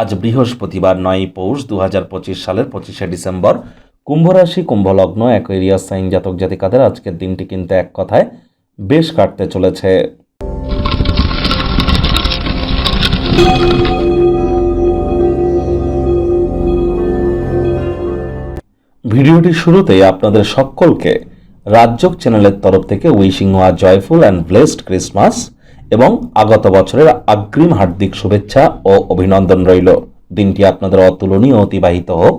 আজ বৃহস্পতিবার 9 পৌষ 2025 সালের 25শে ডিসেম্বর। কুম্ভ রাশি, কুম্ভ লগ্ন, অ্যাকোয়ারিয়াস সাইন জাতক জাতিকাদের আজকের দিনটি কিন্তু এক কথায় বেশ কাটতে চলেছে। ভিডিওটির শুরুতেই আপনাদের সকলকে রাজযোগ চ্যানেলের তরফ থেকে wishing a joyful and blessed Christmas এবং আগত বছরের অগ্রিম হার্দিক শুভেচ্ছা ও অভিনন্দন রইল। দিনটি আপনাদের অতুলনীয় অতিবাহিত হোক।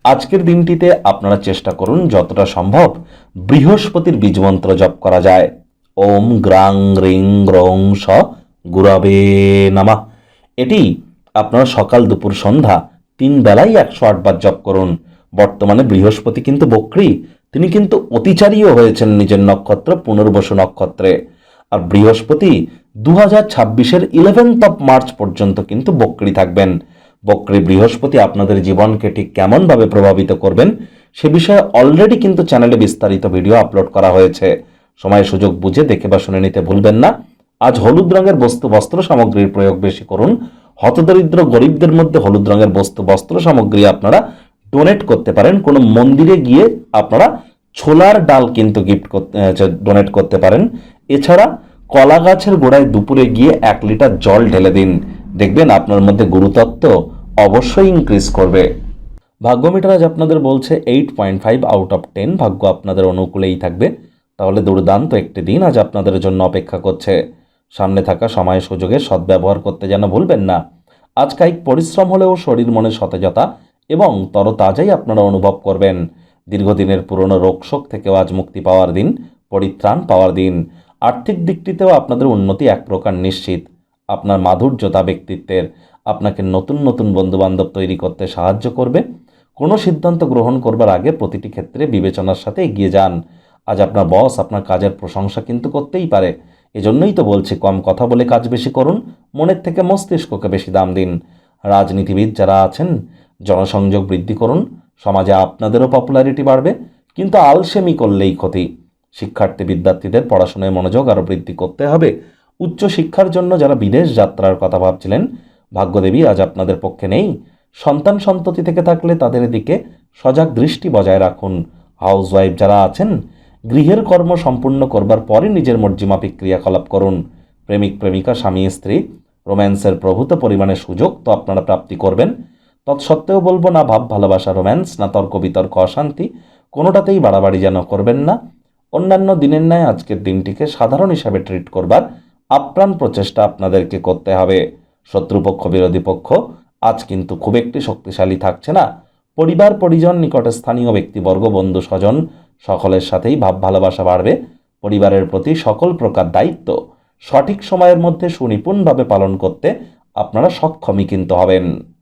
আজকের দিনটিতে আপনারা চেষ্টা করুন যতটা সম্ভব বৃহস্পতির বীজমন্ত্র জপ করা যায়। ওম গ্রাং রিং গ্রং স গুরবে নমঃ। এটি আপনারা সকাল দুপুর সন্ধ্যা 3 বেলায় 108 বার জপ করুন। বর্তমানে বৃহস্পতি কিন্তু বক্রী, তিনি কিন্তু অতিচারীও হয়েছেন নিজের নক্ষত্র পুনর্বসু নক্ষত্রে। আর বৃহস্পতি 2026-এর 11 মার্চ পর্যন্ত কিন্তু বক্রী থাকবেন। বক্রী বৃহস্পতি আপনাদের জীবনকে ঠিক কেমনভাবে প্রভাবিত করবেন সে বিষয়ে অলরেডি কিন্তু চ্যানেলে বিস্তারিত ভিডিও আপলোড করা হয়েছে। সময় সুযোগ বুঝে দেখে বা শুনে নিতে ভুলবেন না। আজ হলুদ রঙের বস্তু বস্ত্র সামগ্রীর প্রয়োগ বেশি করুন। হতদরিদ্র গরিবদের মধ্যে হলুদ রঙের বস্তু বস্ত্র সামগ্রী আপনারা ডোনেট করতে পারেন। কোনো মন্দিরে গিয়ে আপনারা ছোলার ডাল কিন্তু ডোনেট করতে পারেন। এছাড়া কলা গাছের গোড়ায় দুপুরে গিয়ে 1 লিটার জল ঢেলে দিন, দেখবেন আপনার মধ্যে গুরুতত্ত্ব অবশ্যই ইনক্রিজ করবে। ভাগ্য মিটার আজ আপনাদের বলছে 8.5 আউট অফ 10। ভাগ্য আপনাদের অনুকূলেই থাকবে। তাহলে দুর্দান্ত একটি দিন আজ আপনাদের জন্য অপেক্ষা করছে। সামনে থাকা সময় সুযোগের সদ্ব্যবহার করতে যেন ভুলবেন না। আজ কায়িক পরিশ্রম হলেও শরীর মনে সতেজতা এবং তরতাজাই আপনারা অনুভব করবেন। দীর্ঘদিনের পুরনো রোগশোক থেকেও আজ মুক্তি পাওয়ার দিন, পরিত্রাণ পাওয়ার দিন। আর্থিক দিকটিতেও আপনাদের উন্নতি এক প্রকার নিশ্চিত। আপনার মাধুর্যতা ব্যক্তিত্বের আপনাকে নতুন নতুন বন্ধুবান্ধব তৈরি করতে সাহায্য করবে। কোনো সিদ্ধান্ত গ্রহণ করবার আগে প্রতিটি ক্ষেত্রে বিবেচনার সাথে এগিয়ে যান। আজ আপনার বস আপনার কাজের প্রশংসা কিন্তু করতেই পারে। এজন্যই তো বলছি, কম কথা বলে কাজ বেশি করুন, মনের থেকে মস্তিষ্ককে বেশি দাম দিন। রাজনীতিবিদ যারা আছেন, জনসংযোগ বৃদ্ধি করুন, সমাজে আপনাদেরও পপুলারিটি বাড়বে। কিন্তু আলসেমি করলেই ক্ষতি। শিক্ষার্থী বিদ্যার্থীদের পড়াশোনায় মনোযোগ আরও বৃদ্ধি করতে হবে। উচ্চ শিক্ষার জন্য যারা বিদেশ যাত্রার কথা ভাবছিলেন, ভাগ্যদেবী আজ আপনাদের পক্ষে নেই। সন্তান সন্ততি থেকে থাকলে তাদের দিকে সজাগ দৃষ্টি বজায় রাখুন। হাউসওয়াইফ যারা আছেন, গৃহের কর্ম সম্পূর্ণ করবার পরে নিজের মর্জিমাফিক ক্রিয়াকলাপ করুন। প্রেমিক প্রেমিকা স্বামী স্ত্রী রোম্যান্সের প্রভূত পরিমাণে সুযোগ তো আপনারা প্রাপ্তি করবেন। তৎসত্ত্বেও বলবো না ভাব ভালোবাসা রোম্যান্স, না তর্ক বিতর্ক অশান্তি, কোনোটাতেই বাড়াবাড়ি যেন করবেন না। অন্যান্য দিনের ন্যায় আজকের দিনটিকে সাধারণ হিসাবে ট্রিট করবার আপ্রাণ প্রচেষ্টা আপনাদেরকে করতে হবে। শত্রুপক্ষ বিরোধী পক্ষ আজ কিন্তু খুব একটি শক্তিশালী থাকছে না। পরিবার পরিজন নিকটে স্থানীয় ব্যক্তিবর্গ বন্ধু স্বজন সকলের সাথেই ভাব ভালোবাসা বাড়বে। পরিবারের প্রতি সকল প্রকার দায়িত্ব সঠিক সময়ের মধ্যে সুনিপুণভাবে পালন করতে আপনারা সক্ষমই কিন্তু হবেন।